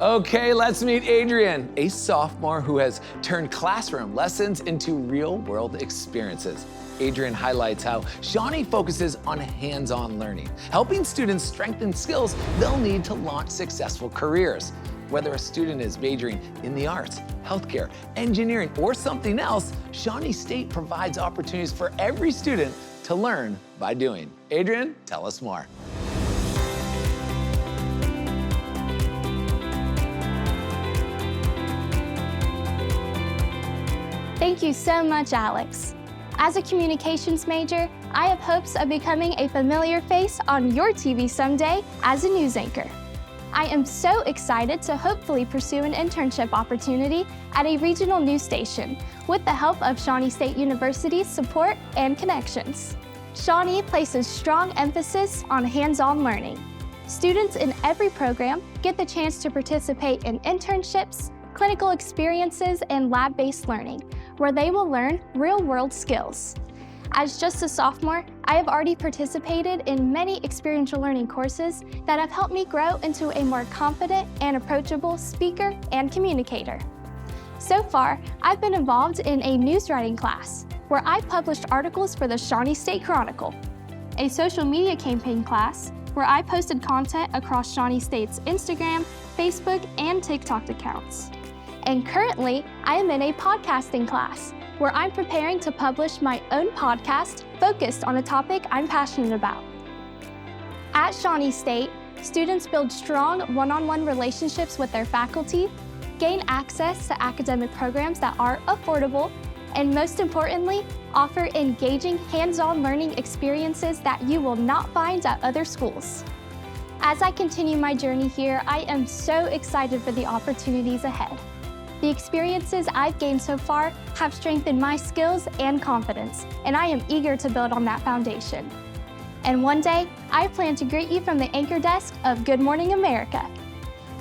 Okay, let's meet Adrienne, a sophomore who has turned classroom lessons into real-world experiences. Adrienne highlights how Shawnee focuses on hands-on learning, helping students strengthen skills they'll need to launch successful careers. Whether a student is majoring in the arts, healthcare, engineering, or something else, Shawnee State provides opportunities for every student to learn by doing. Adrienne, tell us more. Thank you so much, Alex. As a communications major, I have hopes of becoming a familiar face on your TV someday as a news anchor. I am so excited to hopefully pursue an internship opportunity at a regional news station with the help of Shawnee State University's support and connections. Shawnee places strong emphasis on hands-on learning. Students in every program get the chance to participate in internships, clinical experiences, and lab-based learning, where they will learn real-world skills. As just a sophomore, I have already participated in many experiential learning courses that have helped me grow into a more confident and approachable speaker and communicator. So far, I've been involved in a news writing class where I published articles for the Shawnee State Chronicle, a social media campaign class where I posted content across Shawnee State's Instagram, Facebook, and TikTok accounts. And currently, I am in a podcasting class where I'm preparing to publish my own podcast focused on a topic I'm passionate about. At Shawnee State, students build strong one-on-one relationships with their faculty, gain access to academic programs that are affordable, and most importantly, offer engaging hands-on learning experiences that you will not find at other schools. As I continue my journey here, I am so excited for the opportunities ahead. The experiences I've gained so far have strengthened my skills and confidence, and I am eager to build on that foundation. And one day, I plan to greet you from the anchor desk of Good Morning America.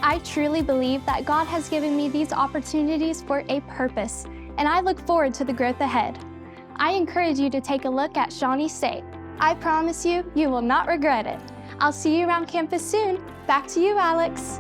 I truly believe that God has given me these opportunities for a purpose, and I look forward to the growth ahead. I encourage you to take a look at Shawnee State. I promise you, you will not regret it. I'll see you around campus soon. Back to you, Alex.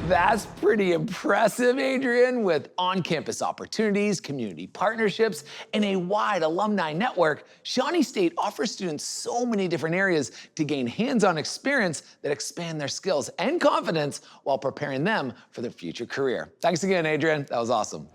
That's pretty impressive, Adrienne. With on-campus opportunities, community partnerships, and a wide alumni network, Shawnee State offers students so many different areas to gain hands-on experience that expand their skills and confidence while preparing them for their future career. Thanks again, Adrienne. That was awesome.